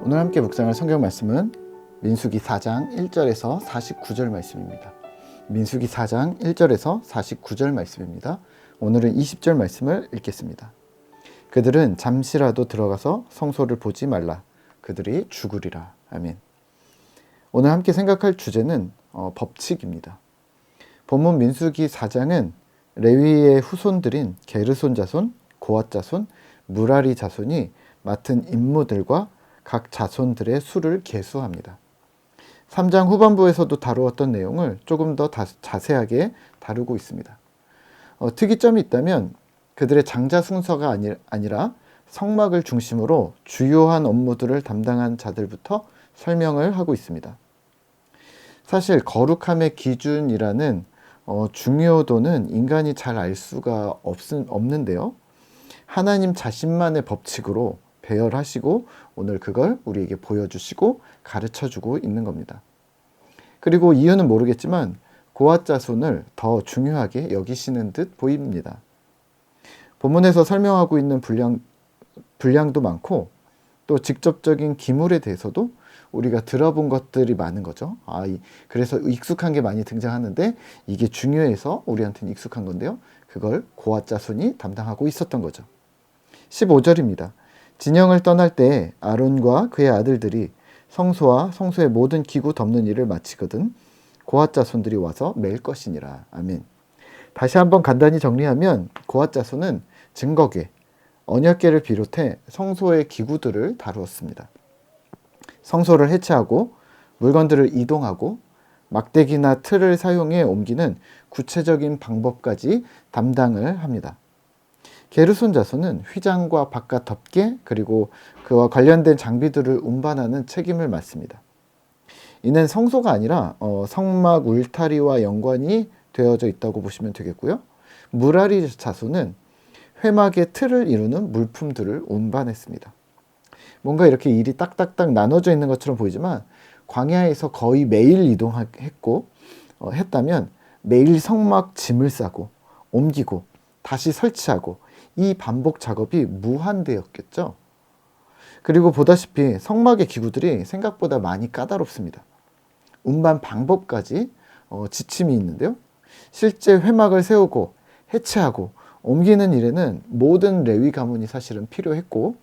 오늘 함께 묵상할 성경 말씀은 민수기 4장 1절에서 49절 말씀입니다. 민수기 4장 1절에서 49절 말씀입니다. 오늘은 20절 말씀을 읽겠습니다. 그들은 잠시라도 들어가서 성소를 보지 말라. 그들이 죽으리라. 아멘. 오늘 함께 생각할 주제는 법칙입니다. 본문 민수기 4장은 레위의 후손들인 게르손 자손, 고앗 자손, 무라리 자손이 맡은 임무들과 각 자손들의 수를 계수합니다. 3장 후반부에서도 다루었던 내용을 조금 더 자세하게 다루고 있습니다. 특이점이 있다면 그들의 장자 순서가 아니라 성막을 중심으로 주요한 업무들을 담당한 자들부터 설명을 하고 있습니다. 사실 거룩함의 기준이라는 중요도는 인간이 잘 알 수가 없는데요. 하나님 자신만의 법칙으로 배열하시고 오늘 그걸 우리에게 보여주시고 가르쳐주고 있는 겁니다. 그리고 이유는 모르겠지만 고앗 자손을 더 중요하게 여기시는 듯 보입니다. 본문에서 설명하고 있는 분량도 많고 또 직접적인 기물에 대해서도 우리가 들어본 것들이 많은 거죠. 그래서 익숙한 게 많이 등장하는데 이게 중요해서 우리한테는 익숙한 건데요. 그걸 고앗 자손이 담당하고 있었던 거죠. 15절입니다. 진영을 떠날 때 아론과 그의 아들들이 성소와 성소의 모든 기구 덮는 일을 마치거든 고앗 자손들이 와서 맬 것이니라. 아멘. 다시 한번 간단히 정리하면 고앗 자손은 증거궤, 언약궤를 비롯해 성소의 기구들을 다루었습니다. 성소를 해체하고 물건들을 이동하고 막대기나 틀을 사용해 옮기는 구체적인 방법까지 담당을 합니다. 게르손 자손은 휘장과 바깥 덮개 그리고 그와 관련된 장비들을 운반하는 책임을 맡습니다. 이는 성소가 아니라 성막 울타리와 연관이 되어져 있다고 보시면 되겠고요. 무라리 자손은 회막의 틀을 이루는 물품들을 운반했습니다. 뭔가 이렇게 일이 딱딱딱 나눠져 있는 것처럼 보이지만 광야에서 거의 매일 이동했고 했다면 매일 성막 짐을 싸고 옮기고 다시 설치하고 이 반복 작업이 무한대였겠죠. 그리고 보다시피 성막의 기구들이 생각보다 많이 까다롭습니다. 운반 방법까지 지침이 있는데요. 실제 회막을 세우고 해체하고 옮기는 일에는 모든 레위 가문이 사실은 필요했고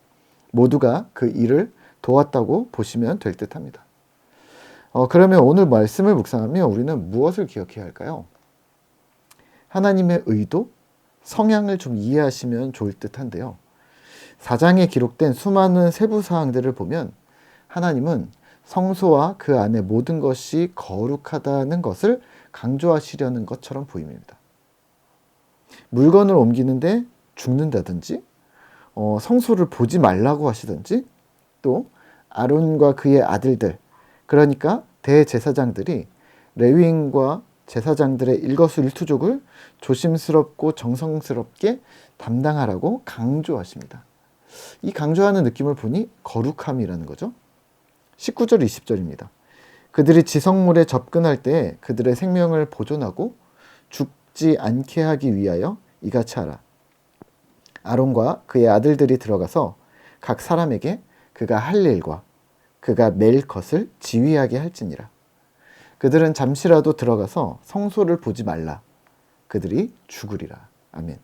모두가 그 일을 도왔다고 보시면 될 듯합니다. 그러면 오늘 말씀을 묵상하며 우리는 무엇을 기억해야 할까요? 하나님의 의도, 성향을 좀 이해하시면 좋을 듯한데요. 4장에 기록된 수많은 세부 사항들을 보면 하나님은 성소와 그 안의 모든 것이 거룩하다는 것을 강조하시려는 것처럼 보입니다. 물건을 옮기는데 죽는다든지 성소를 보지 말라고 하시든지 또 아론과 그의 아들들 그러니까 대제사장들이 레위인과 제사장들의 일거수일투족을 조심스럽고 정성스럽게 담당하라고 강조하십니다. 이 강조하는 느낌을 보니 거룩함이라는 거죠. 19절 20절입니다. 그들이 지성물에 접근할 때 그들의 생명을 보존하고 죽지 않게 하기 위하여 이같이 하라. 아론과 그의 아들들이 들어가서 각 사람에게 그가 할 일과 그가 맬 것을 지휘하게 할지니라. 그들은 잠시라도 들어가서 성소를 보지 말라. 그들이 죽으리라. 아멘.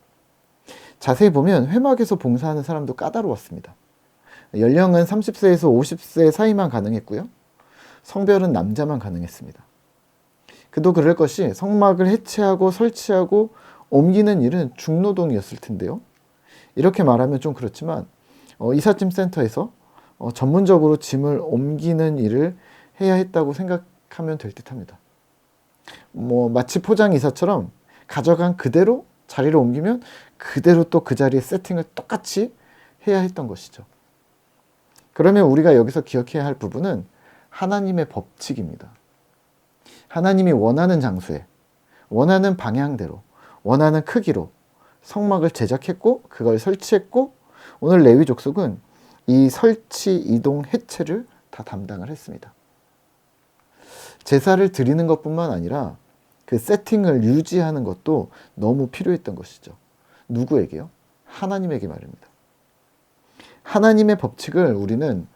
자세히 보면 회막에서 봉사하는 사람도 까다로웠습니다. 연령은 30세에서 50세 사이만 가능했고요. 성별은 남자만 가능했습니다. 그도 그럴 것이 성막을 해체하고 설치하고 옮기는 일은 중노동이었을 텐데요. 이렇게 말하면 좀 그렇지만 이삿짐 센터에서 전문적으로 짐을 옮기는 일을 해야 했다고 생각하면 될 듯합니다. 마치 포장이사처럼 가져간 그대로 자리를 옮기면 그대로 또 그 자리에 세팅을 똑같이 해야 했던 것이죠. 그러면 우리가 여기서 기억해야 할 부분은 하나님의 법칙입니다. 하나님이 원하는 장소에 원하는 방향대로 원하는 크기로 성막을 제작했고 그걸 설치했고 오늘 레위 족속은 이 설치, 이동, 해체를 다 담당을 했습니다. 제사를 드리는 것뿐만 아니라 그 세팅을 유지하는 것도 너무 필요했던 것이죠. 누구에게요? 하나님에게 말입니다. 하나님의 법칙을 우리는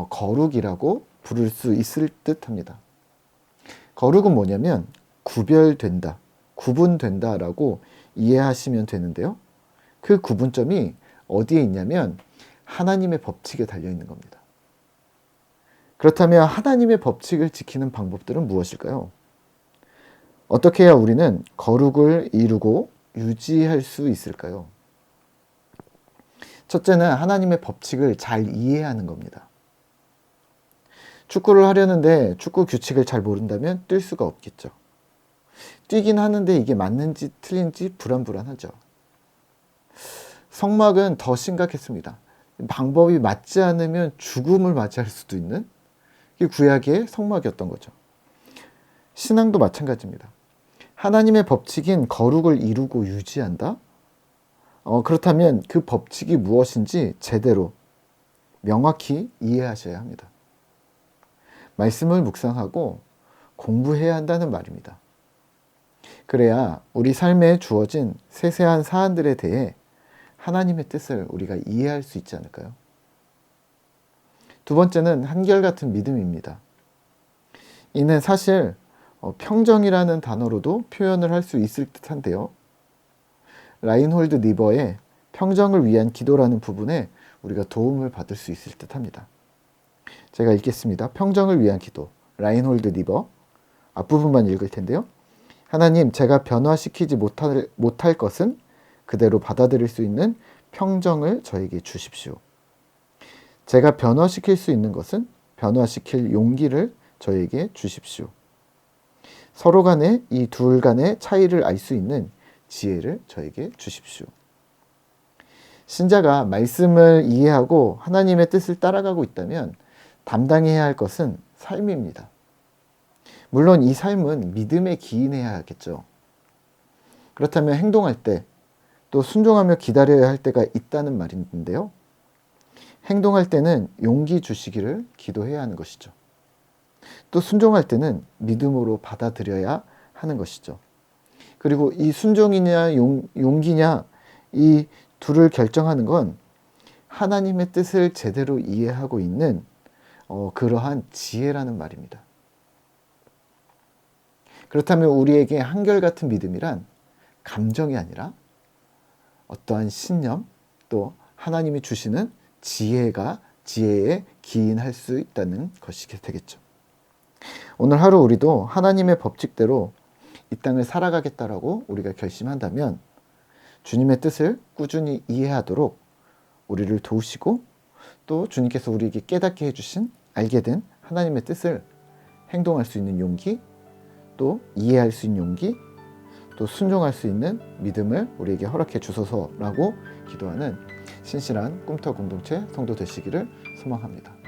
거룩이라고 부를 수 있을 듯 합니다. 거룩은 뭐냐면 구별된다, 구분된다 라고 이해하시면 되는데요. 그 구분점이 어디에 있냐면 하나님의 법칙에 달려있는 겁니다. 그렇다면 하나님의 법칙을 지키는 방법들은 무엇일까요? 어떻게 해야 우리는 거룩을 이루고 유지할 수 있을까요? 첫째는 하나님의 법칙을 잘 이해하는 겁니다. 축구를 하려는데 축구 규칙을 잘 모른다면 뛸 수가 없겠죠. 뛰긴 하는데 이게 맞는지 틀린지 불안불안하죠. 성막은 더 심각했습니다. 방법이 맞지 않으면 죽음을 맞이할 수도 있는 이게 구약의 성막이었던 거죠. 신앙도 마찬가지입니다. 하나님의 법칙인 거룩을 이루고 유지한다? 그렇다면 그 법칙이 무엇인지 제대로 명확히 이해하셔야 합니다. 말씀을 묵상하고 공부해야 한다는 말입니다. 그래야 우리 삶에 주어진 세세한 사안들에 대해 하나님의 뜻을 우리가 이해할 수 있지 않을까요? 두 번째는 한결같은 믿음입니다. 이는 사실 평정이라는 단어로도 표현을 할 수 있을 듯한데요. 라인홀드 니버의 평정을 위한 기도라는 부분에 우리가 도움을 받을 수 있을 듯합니다. 제가 읽겠습니다. 평정을 위한 기도, 라인홀드 니버. 앞부분만 읽을 텐데요. 하나님, 제가 변화시키지 못할 것은 그대로 받아들일 수 있는 평정을 저에게 주십시오. 제가 변화시킬 수 있는 것은 변화시킬 용기를 저에게 주십시오. 서로 간에 이 둘 간의 차이를 알 수 있는 지혜를 저에게 주십시오. 신자가 말씀을 이해하고 하나님의 뜻을 따라가고 있다면 담당해야 할 것은 삶입니다. 물론 이 삶은 믿음에 기인해야 하겠죠. 그렇다면 행동할 때 또 순종하며 기다려야 할 때가 있다는 말인데요. 행동할 때는 용기 주시기를 기도해야 하는 것이죠. 또 순종할 때는 믿음으로 받아들여야 하는 것이죠. 그리고 이 순종이냐 용기냐 이 둘을 결정하는 건 하나님의 뜻을 제대로 이해하고 있는 그러한 지혜라는 말입니다. 그렇다면 우리에게 한결같은 믿음이란 감정이 아니라 어떠한 신념 또 하나님이 주시는 지혜에 기인할 수 있다는 것이 되겠죠. 오늘 하루 우리도 하나님의 법칙대로 이 땅을 살아가겠다라고 우리가 결심한다면 주님의 뜻을 꾸준히 이해하도록 우리를 도우시고 또 주님께서 우리에게 깨닫게 해주신 알게 된 하나님의 뜻을 행동할 수 있는 용기 또 이해할 수 있는 용기 또 순종할 수 있는 믿음을 우리에게 허락해 주소서라고 기도하는 신실한 꿈터 공동체 성도 되시기를 소망합니다.